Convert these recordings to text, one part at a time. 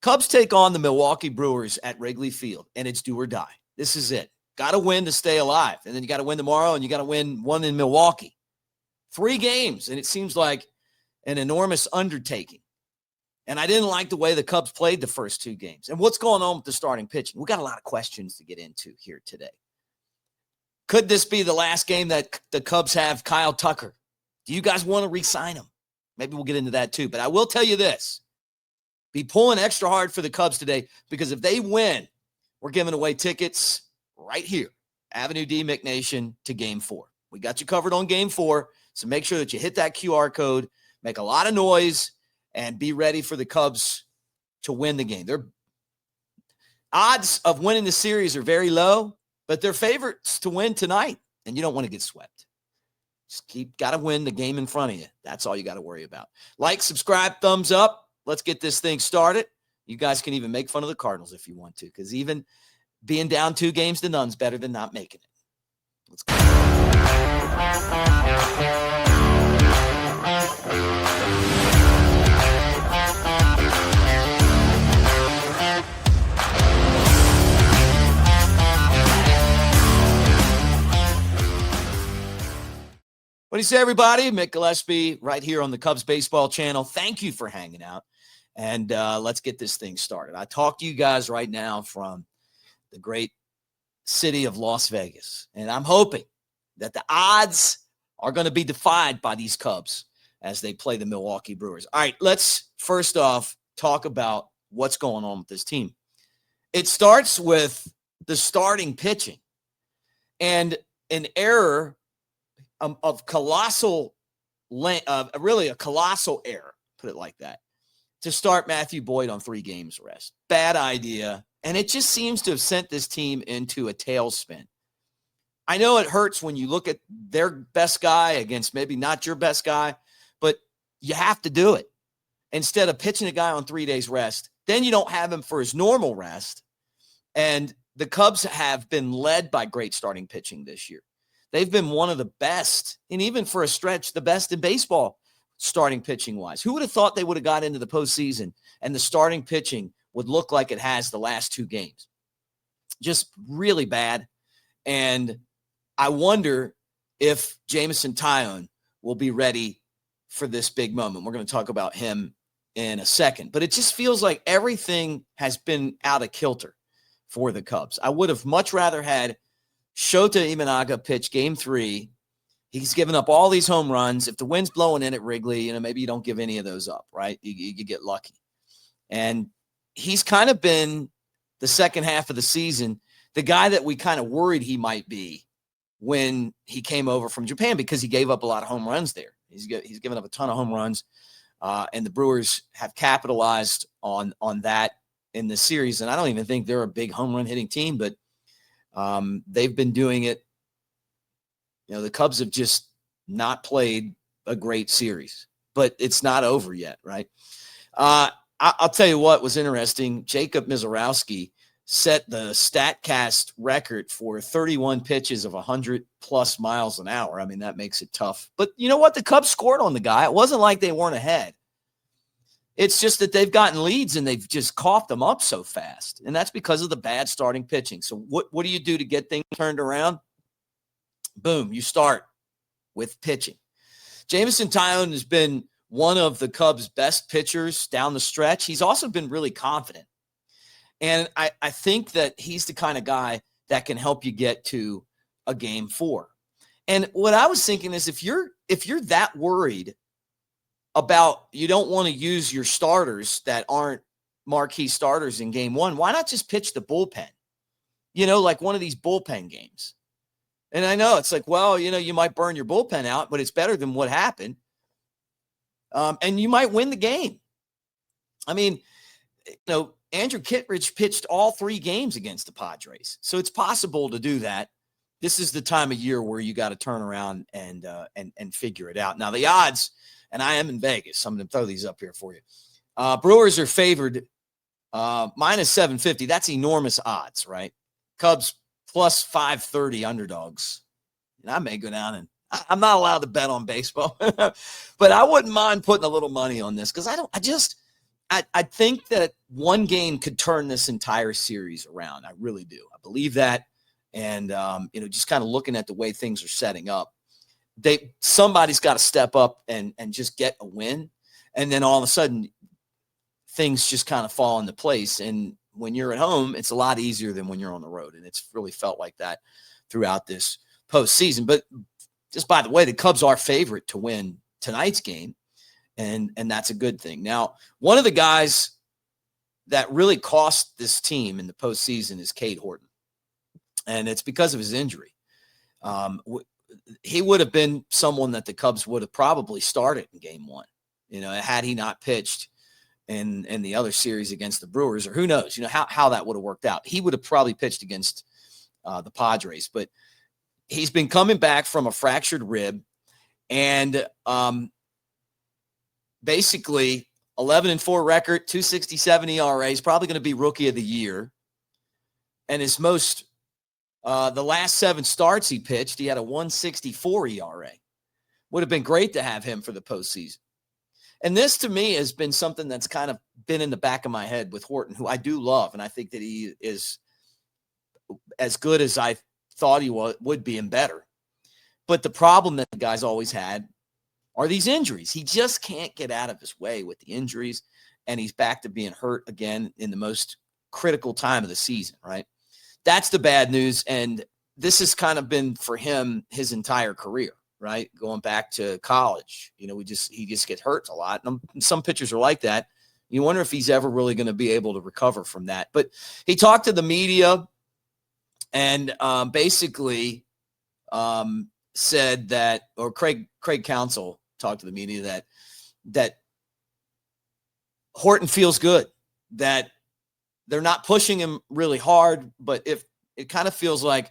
Cubs take on the Milwaukee Brewers at Wrigley Field, and it's do or die. This is it. Got to win to stay alive. And then you got to win tomorrow, and you got to win one in Milwaukee. 3 games, and it seems like an enormous undertaking. And I didn't like the way the Cubs played the first 2 games. And what's going on with the starting pitching? We got a lot of questions to get into here today. Could this be the last game that the Cubs have Kyle Tucker? Do you guys want to re-sign him? Maybe we'll get into that too. But I will tell you this. Be pulling extra hard for the Cubs today, because if they win, we're giving away tickets right here, AveD Mick Nation, to Game 4. We got you covered on Game 4, so make sure that you hit that QR code, make a lot of noise, and be ready for the Cubs to win the game. Their odds of winning the series are very low, but they're favorites to win tonight, and you don't want to get swept. Just got to win the game in front of you. That's all you got to worry about. Like, subscribe, thumbs up. Let's get this thing started. You guys can even make fun of the Cardinals if you want to, because even being down 2 games to none's better than not making it. Let's go. What do you say, everybody? Mick Gillespie right here on the Cubs Baseball Channel. Thank you for hanging out. And let's get this thing started. I talk to you guys right now from the great city of Las Vegas. And I'm hoping that the odds are going to be defied by these Cubs as they play the Milwaukee Brewers. All right, let's first off talk about what's going on with this team. It starts with the starting pitching and an error of colossal, really a colossal error, put it like that, to start Matthew Boyd on 3 games rest. Bad idea. And it just seems to have sent this team into a tailspin. I know it hurts when you look at their best guy against maybe not your best guy, but you have to do it. Instead of pitching a guy on 3 days rest, then you don't have him for his normal rest. And the Cubs have been led by great starting pitching this year. They've been one of the best, and even for a stretch, the best in baseball starting pitching-wise. Who would have thought they would have got into the postseason and the starting pitching would look like it has the last 2 games? Just really bad. And I wonder if Jameson Taillon will be ready for this big moment. We're going to talk about him in a second. But it just feels like everything has been out of kilter for the Cubs. I would have much rather had Shota Imanaga pitch Game 3. He's given up all these home runs. If the wind's blowing in at Wrigley, maybe you don't give any of those up, right? You get lucky. And he's kind of been the second half of the season, the guy that we kind of worried he might be when he came over from Japan, because he gave up a lot of home runs there. He's given up a ton of home runs, and the Brewers have capitalized on that in the series. And I don't even think they're a big home run hitting team, but they've been doing it. The Cubs have just not played a great series, but it's not over yet, right? I'll tell you what was interesting. Jacob Mizorowski set the StatCast record for 31 pitches of 100-plus miles an hour. I mean, that makes it tough. But you know what? The Cubs scored on the guy. It wasn't like they weren't ahead. It's just that they've gotten leads and they've just coughed them up so fast. And that's because of the bad starting pitching. So what do you do to get things turned around? Boom, you start with pitching. Jameson Taillon has been one of the Cubs' best pitchers down the stretch. He's also been really confident. And I think that he's the kind of guy that can help you get to a Game 4. And what I was thinking is if you're that worried about you don't want to use your starters that aren't marquee starters in Game 1, why not just pitch the bullpen? Like one of these bullpen games. And I know it's like, well, you might burn your bullpen out, but it's better than what happened. And you might win the game. I mean, Andrew Kittredge pitched all 3 games against the Padres. So it's possible to do that. This is the time of year where you got to turn around and figure it out. Now, the odds, and I am in Vegas, so I'm going to throw these up here for you. Brewers are favored minus 750. That's enormous odds, right? Cubs plus 530 underdogs. And I may go down and I'm not allowed to bet on baseball, but I wouldn't mind putting a little money on this because I I think that one game could turn this entire series around. I really do. I believe that. And, just kind of looking at the way things are setting up, somebody's got to step up and just get a win. And then all of a sudden things just kind of fall into place. And when you're at home, it's a lot easier than when you're on the road. And it's really felt like that throughout this postseason. But just by the way, the Cubs are favorite to win tonight's game. And that's a good thing. Now, one of the guys that really cost this team in the postseason is Cade Horton. And it's because of his injury. He would have been someone that the Cubs would have probably started in game one, had he not pitched in the other series against the Brewers, or who knows, how that would have worked out. He would have probably pitched against the Padres, but he's been coming back from a fractured rib, and basically 11-4 record, 2.67 ERA. He's probably going to be rookie of the year. And his most, the last 7 starts he pitched, he had a 1.64 ERA. Would have been great to have him for the postseason. And this, to me, has been something that's kind of been in the back of my head with Horton, who I do love. And I think that he is as good as I thought he would be and better. But the problem that the guy's always had are these injuries. He just can't get out of his way with the injuries. And he's back to being hurt again in the most critical time of the season, right? That's the bad news. And this has kind of been for him his entire career, right? Going back to college, he just gets hurt a lot. And some pitchers are like that. You wonder if he's ever really going to be able to recover from that. But he talked to the media and basically said that, or Craig Counsell talked to the media that Horton feels good, that they're not pushing him really hard, but if it kind of feels like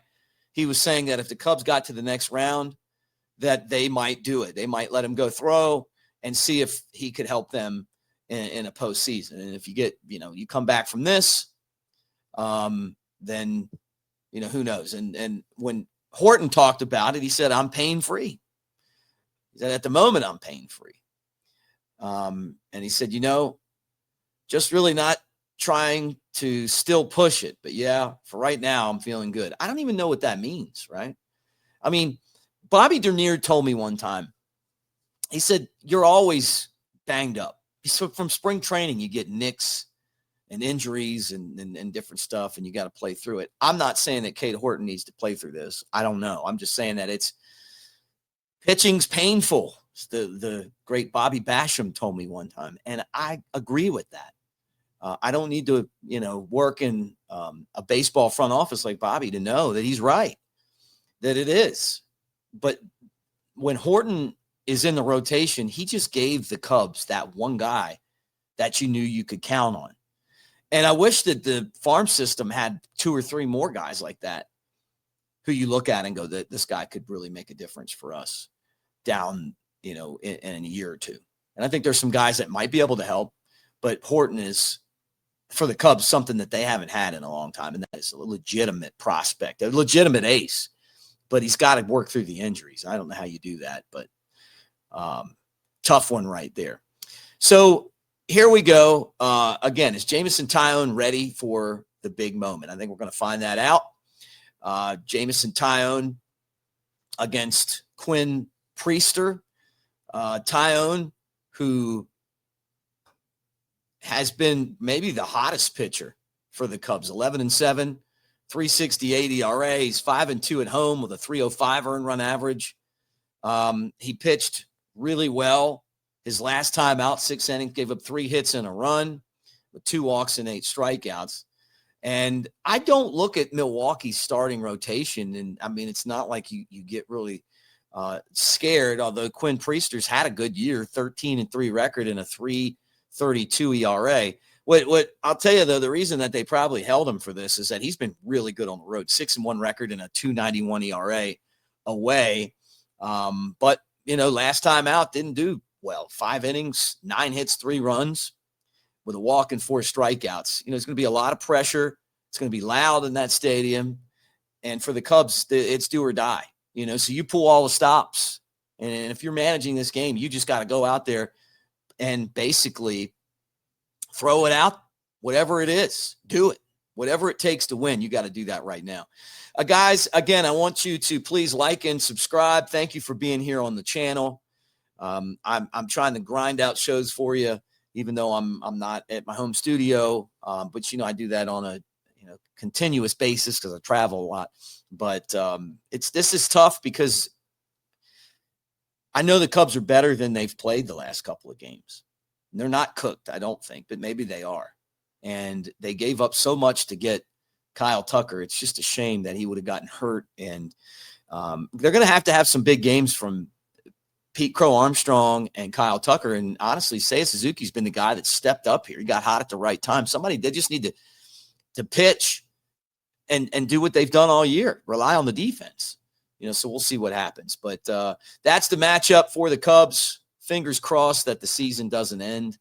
he was saying that if the Cubs got to the next round, that they might do it. They might let him go throw and see if he could help them in a postseason. And if you get, you come back from this, then, who knows? And when Horton talked about it, he said, I'm pain-free. He said, at the moment, I'm pain-free. And he said, just really not trying to still push it. But yeah, for right now, I'm feeling good. I don't even know what that means, right? I mean, Bobby Dernier told me one time, he said, you're always banged up. So from spring training, you get nicks and injuries and different stuff, and you got to play through it. I'm not saying that Cade Horton needs to play through this. I don't know. I'm just saying that pitching's painful. The great Bobby Basham told me one time, and I agree with that. I don't need to, work in a baseball front office like Bobby to know that he's right, that it is. But when Horton is in the rotation, he just gave the Cubs that one guy that you knew you could count on. And I wish that the farm system had 2 or 3 more guys like that who you look at and go, that this guy could really make a difference for us down, in a year or two. And I think there's some guys that might be able to help, but Horton is, for the Cubs, something that they haven't had in a long time. And that is a legitimate prospect, a legitimate ace, but he's got to work through the injuries. I don't know how you do that, but tough one right there. So here we go. Again, is Jameson Taillon ready for the big moment? I think we're going to find that out. Jameson Taillon against Quinn Priester. Taillon, who has been maybe the hottest pitcher for the Cubs, 11-7, 3.68 ERA. He's 5-2 at home with a 3.05 earned run average. He pitched really well his last time out, 6 innings, gave up 3 hits and a run with 2 walks and 8 strikeouts. And I don't look at Milwaukee's starting rotation. And I mean, it's not like you get really scared, although Quinn Priester's had a good year, 13-3 record and a 3.32 ERA. What I'll tell you, though, the reason that they probably held him for this is that he's been really good on the road, 6-1 record and a 2.91 ERA away. But, last time out didn't do well. 5 innings, 9 hits, 3 runs with a walk and 4 strikeouts. It's going to be a lot of pressure. It's going to be loud in that stadium. And for the Cubs, it's do or die. So you pull all the stops. And if you're managing this game, you just got to go out there and basically throw it out, whatever it is, do it. Whatever it takes to win, you got to do that right now. Guys, again, I want you to please like and subscribe. Thank you for being here on the channel. I'm trying to grind out shows for you, even though I'm not at my home studio. But I do that on a continuous basis because I travel a lot. But this is tough because I know the Cubs are better than they've played the last couple of games. They're not cooked, I don't think, but maybe they are. And they gave up so much to get Kyle Tucker. It's just a shame that he would have gotten hurt. And they're going to have some big games from Pete Crow Armstrong and Kyle Tucker. And honestly, Seiya Suzuki's been the guy that stepped up here. He got hot at the right time. They just need to pitch and do what they've done all year, rely on the defense. So we'll see what happens. But that's the matchup for the Cubs. Fingers crossed that the season doesn't end.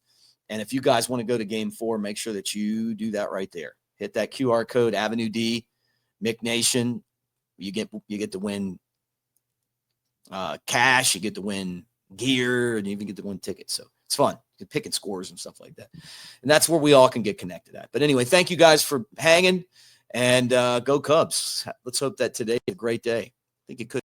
And if you guys want to go to Game 4, make sure that you do that right there. Hit that QR code, AveD, Mick Nation. You get to win cash. You get to win gear, and you even get to win tickets. So it's fun. You can pick and scores and stuff like that. And that's where we all can get connected at. But anyway, thank you guys for hanging, and go Cubs. Let's hope that today is a great day. I think it could.